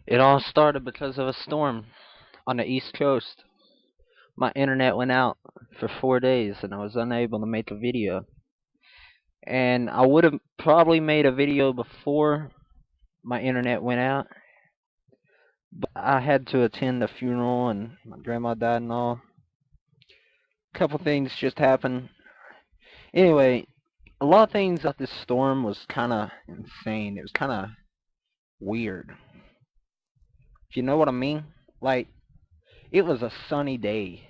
It all started because of a storm on the East Coast. My internet went out for 4 days and I was unable to make a video. And I would have probably made a video before my internet went out, but I had to attend the funeral and my grandma died and all. A couple things just happened. Anyway, a lot of things about this storm was kind of insane. It was kind of weird. If you know what I mean? Like, it was a sunny day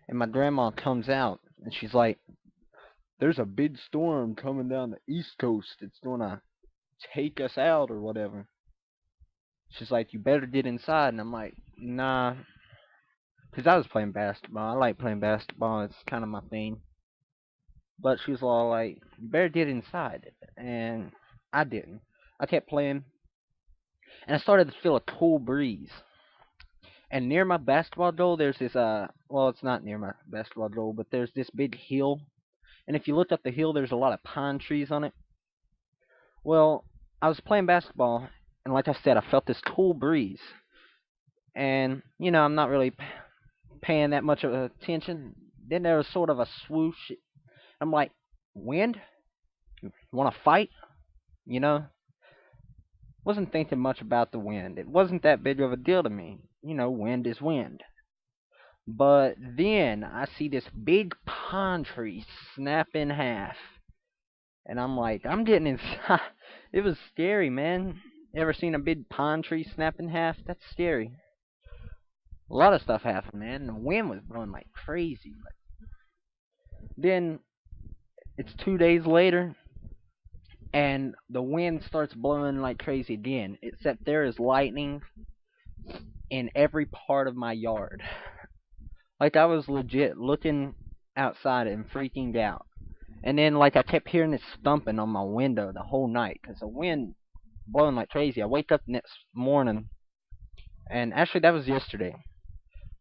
and my grandma comes out and she's like, there's a big storm coming down the East Coast. It's gonna take us out or whatever. She's like, you better get inside. And I'm like, nah. Because I was playing basketball. I like playing basketball. It's kind of my thing. But she was all like, you better get inside. And I didn't. I kept playing. And I started to feel a cool breeze. And near my basketball goal, there's this, well, it's not near my basketball goal, but there's this big hill. And if you look up the hill, there's a lot of pine trees on it. Well, I was playing basketball, and like I said, I felt this cool breeze. And, I'm not really paying that much of attention. Then there was sort of a swoosh. I'm like, wind? You want to fight? You know? Wasn't thinking much about the wind. It wasn't that big of a deal to me. Wind is wind. But then I see this big pine tree snap in half. And I'm like, I'm getting inside. It was scary, man. Ever seen a big pine tree snap in half? That's scary. A lot of stuff happened, man. The wind was blowing like crazy. But then it's 2 days later, and the wind starts blowing like crazy again. Except there is lightning in every part of my yard. Like I was legit looking outside and freaking out. And then like I kept hearing this thumping on my window the whole night because the wind blowing like crazy. I wake up the next morning, and actually that was yesterday.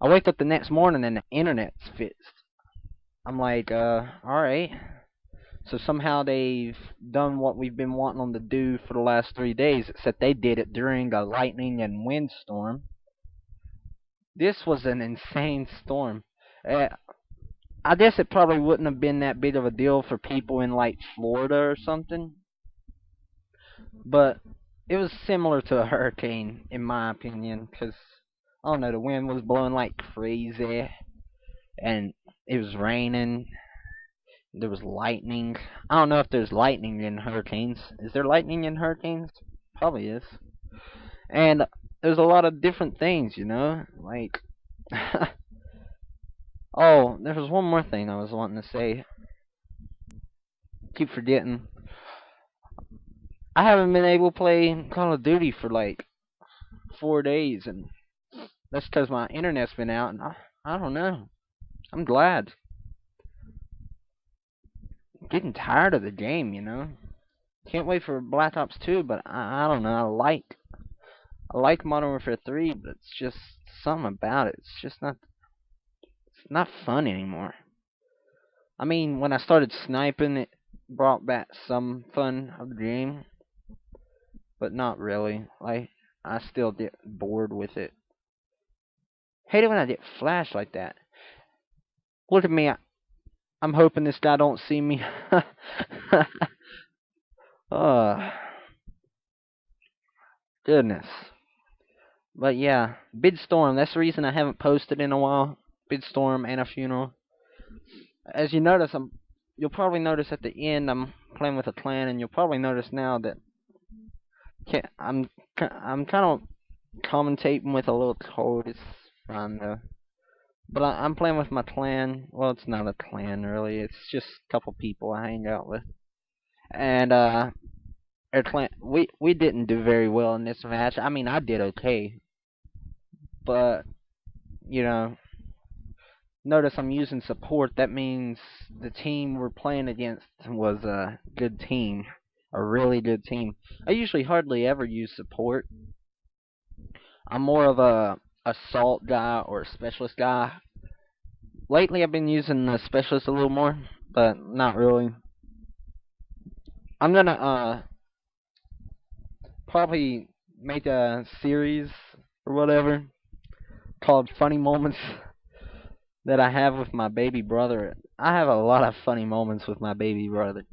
I wake up the next morning and the internet's fixed. I'm like, alright. So somehow they've done what we've been wanting them to do for the last 3 days, except they did it during a lightning and windstorm. This was an insane storm. Uh, I guess it probably wouldn't have been that big of a deal for people in like Florida or something, but it was similar to a hurricane in my opinion, because I don't know, the wind was blowing like crazy, and it was raining. There was lightning. I don't know if there's lightning in hurricanes. Is there lightning in hurricanes? Probably is. And there's a lot of different things, like. Oh, there was one more thing I was wanting to say. Keep forgetting. I haven't been able to play Call of Duty for like 4 days, and that's because my internet's been out, and I don't know. I'm glad. I'm getting tired of the game. Can't wait for Black Ops 2, but I don't know. I like Modern Warfare 3, but it's just something about it. It's just not fun anymore. I mean, when I started sniping, it brought back some fun of the game, but not really. Like, I still get bored with it. Hate it when I get flashed like that. Look at me. I'm hoping this guy don't see me. Oh, goodness. But yeah, big storm. That's the reason I haven't posted in a while. Big storm and a funeral. As you notice, you'll probably notice at the end I'm playing with a clan, and you'll probably notice now that I'm kind of commentating with a little cold. It's fine though. But I'm playing with my clan. Well, it's not a clan really. It's just a couple people I hang out with. And our clan, we didn't do very well in this match. I mean, I did okay, but you know, notice I'm using support. That means the team we're playing against was a good team, a really good team. I usually hardly ever use support. I'm more of a assault guy or a specialist guy. Lately, I've been using the specialist a little more, but not really. I'm gonna probably make a series or whatever called Funny Moments that I have with my baby brother. I have a lot of funny moments with my baby brother.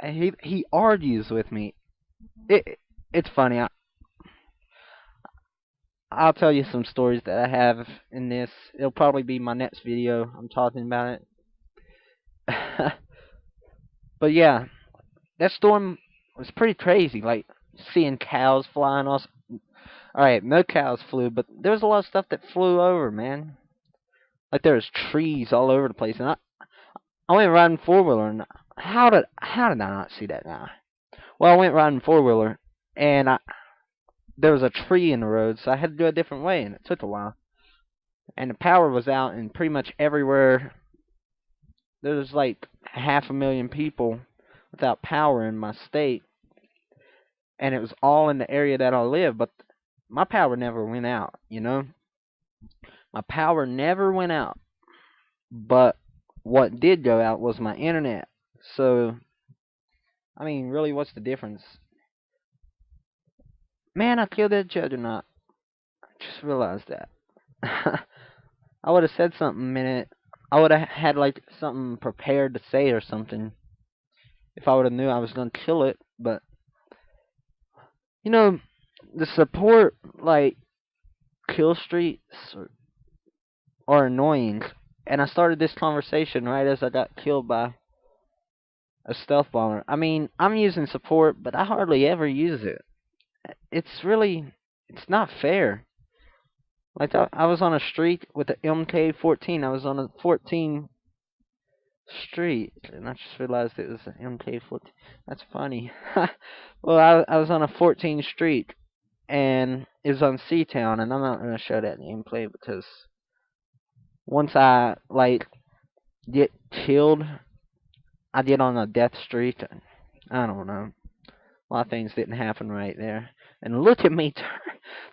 He argues with me. It's funny. I'll tell you some stories that I have in this. It'll probably be my next video. I'm talking about it. But yeah, that storm was pretty crazy. Like seeing cows flying off. All right, no cows flew, but there was a lot of stuff that flew over, man. Like there was trees all over the place, and I went riding four wheeler, and how did I not see that guy? Well, I went riding four wheeler, and there was a tree in the road, so I had to do a different way, and it took a while. And the power was out, and pretty much everywhere there was like 500,000 people without power in my state, and it was all in the area that I live. But my power never went out, you know. My power never went out, but what did go out was my internet. So, I mean, really, what's the difference? Man, I killed that juggernaut. I just realized that. I would have said something a minute. I would have had like something prepared to say or something if I would have knew I was gonna kill it. But you know, the support like kill streaks are annoying. And I started this conversation right as I got killed by a stealth bomber. I mean, I'm using support, but I hardly ever use it. It's not fair. Like I was on a streak with the MK14. I was on a 14 street, and I just realized it was an MK14. That's funny. Well, I was on a 14 streak, and it was on C-Town, and I'm not gonna show that gameplay because once I like get killed, I get on a death streak. I don't know. A lot of things didn't happen right there. And look at me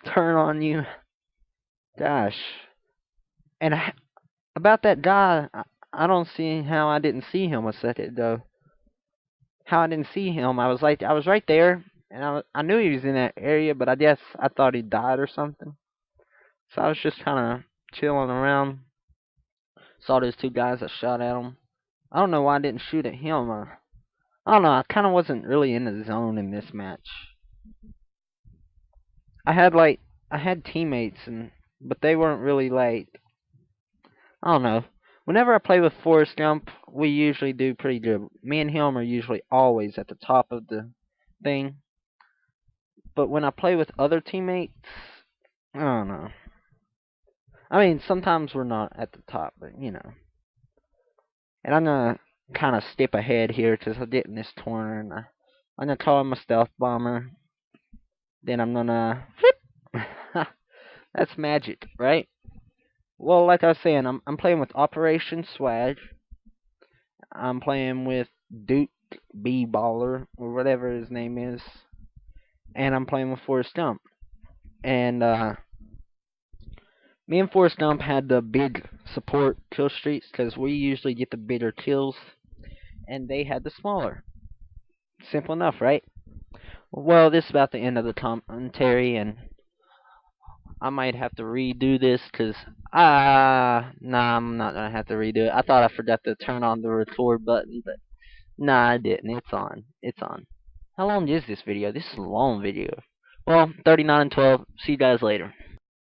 turn on you. Gosh. And about that guy, I don't see how I didn't see him a second ago. How I didn't see him, I was right there, and I knew he was in that area, but I guess I thought he died or something. So I was just kind of chilling around. Saw those two guys that shot at him. I don't know why I didn't shoot at him. I don't know. I kind of wasn't really in the zone in this match. I had teammates, but they weren't really like, I don't know. Whenever I play with Forrest Gump, we usually do pretty good. Me and him are usually always at the top of the thing. But when I play with other teammates, I don't know. I mean, sometimes we're not at the top, but you know. And I'm gonna kind of skip ahead here because I get in this corner, and I'm gonna call him a stealth bomber. Then I'm gonna. That's magic, right? Well, like I was saying, I'm playing with Operation Swag. I'm playing with Duke B Baller or whatever his name is, and I'm playing with Forrest Gump. And me and Forrest Gump had the big support kill streaks because we usually get the bigger kills, and they had the smaller. Simple enough, right? Well, this is about the end of the commentary, and I might have to redo this because nah, I'm not gonna have to redo it. I thought I forgot to turn on the record button, but nah, I didn't. It's on. It's on. How long is this video? This is a long video. Well, 39 and 12. See you guys later.